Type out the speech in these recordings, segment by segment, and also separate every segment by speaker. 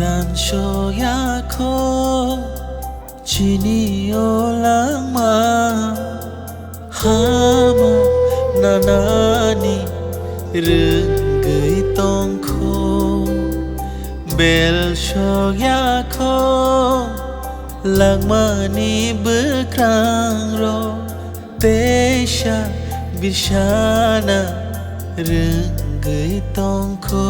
Speaker 1: ran sho ya kho chini olang ma hama nanani rừng gửi tông khô bel sho ya kho lang mani berkrang ro tesha bishana rừng gửi tông khô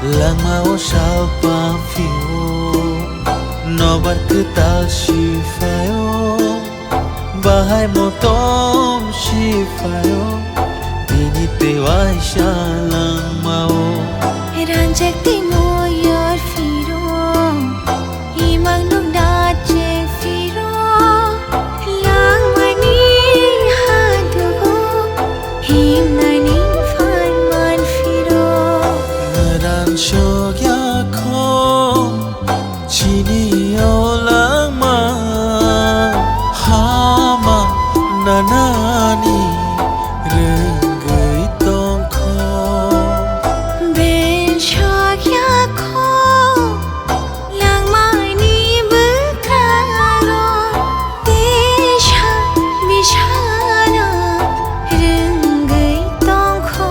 Speaker 1: lang mau sao pa phiêu nó bắt cứ ta si fayo bahai mo tom si fayo ini te wai sha lang mau
Speaker 2: ranjak ti mo yor firo imang nung da che firo lang mani hadu go him nani fan man firo
Speaker 1: ran sho ya kho chini olang ma hama nanani rừng gửi tông khô
Speaker 2: ben chok ya kho lang mani berkaro tesha bishana rừng gửi tông khô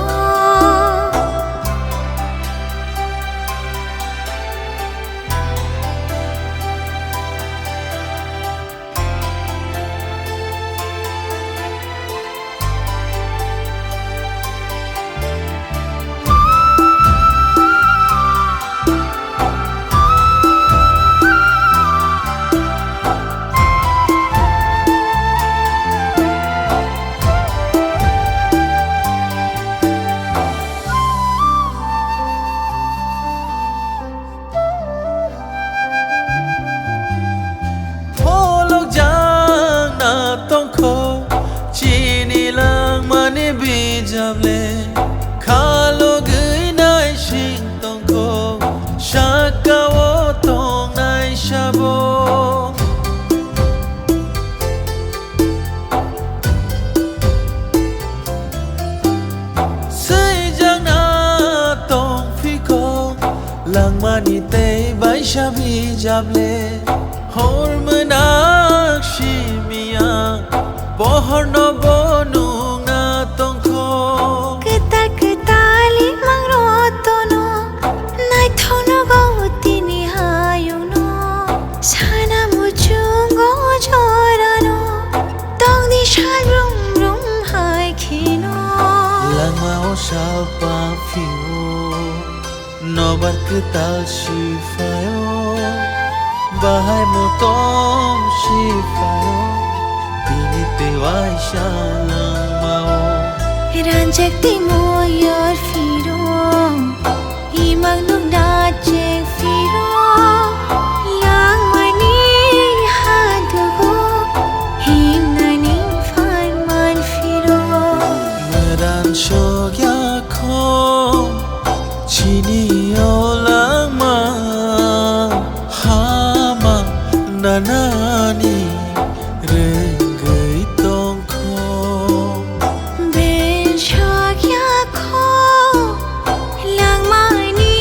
Speaker 1: chini lang mani bi jable khalo gửi nai sing tong ko shaka wo tong nai shabo say jang na tong phi ko lang mani te bai shabi jable hor manak shimia pohor no bonu na tong kho
Speaker 2: ketar ketali mangroto no nai thono go tini hayu no sana muchungo chora no tong di shal rum rum hai khino
Speaker 1: lang mau sao pa phiêu no bar ketal si fayo bahai mo tom si fayo ini te wai sha lang mau
Speaker 2: ranjak ti mo yor firo imang nung da che firo lang mani hadu go him nani fan man firo
Speaker 1: ran sho ya kho chini olang ma hama nanani rừng gửi tông khô
Speaker 2: ben chok ya kho lang mani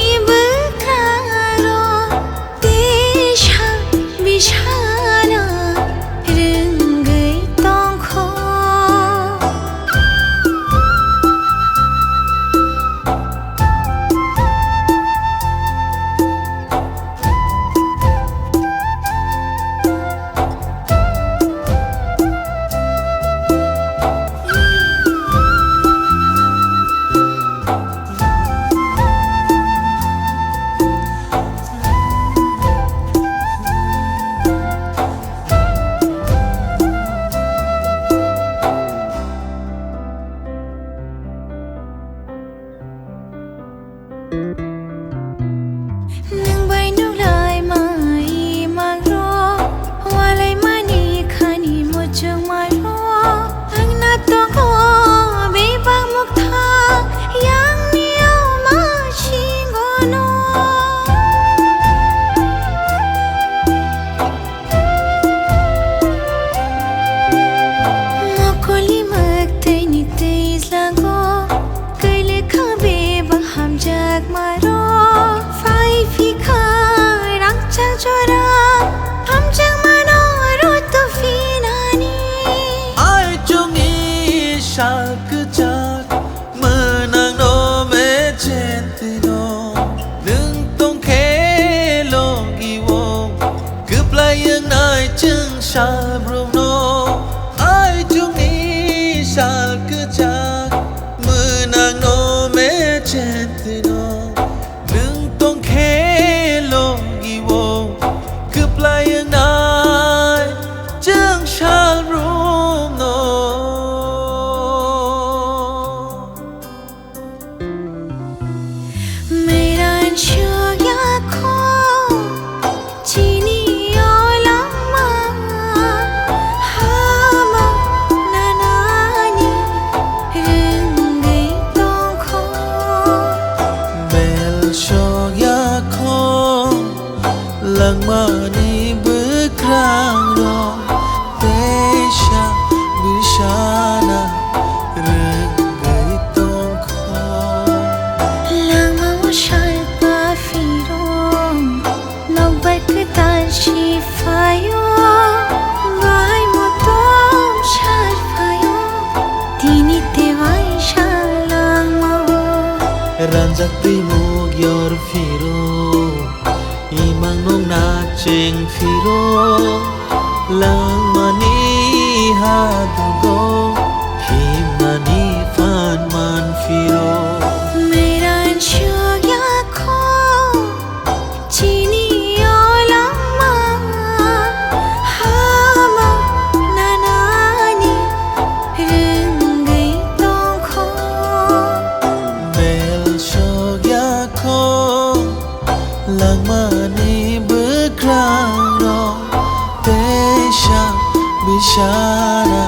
Speaker 1: yang nai chừng shal brung no ai chung ni shal cứ cha mưa nàng no mẹ chen từ no đừng tông khé lo gi wo cứ yang nai chừng shal brung no
Speaker 2: Meran shoya kho chini olama hama nanani rengai tong kho
Speaker 1: Bel shog ya khom lang ma ni bước rang ro te sha bishana rừng gầy tông khom
Speaker 2: Lama shal pa firong Nobbat tal shi fayo Vai mo tom shal fayo Tini te vai shal lama
Speaker 1: ranjak primog yor firo imang nong na cheng firo lang mani hadugo himani fan man firo
Speaker 2: Meran shoya kho chini olama hama nanani rengai tong kho
Speaker 1: Bel shog ya khom lang mani bước rang ro te sha bishara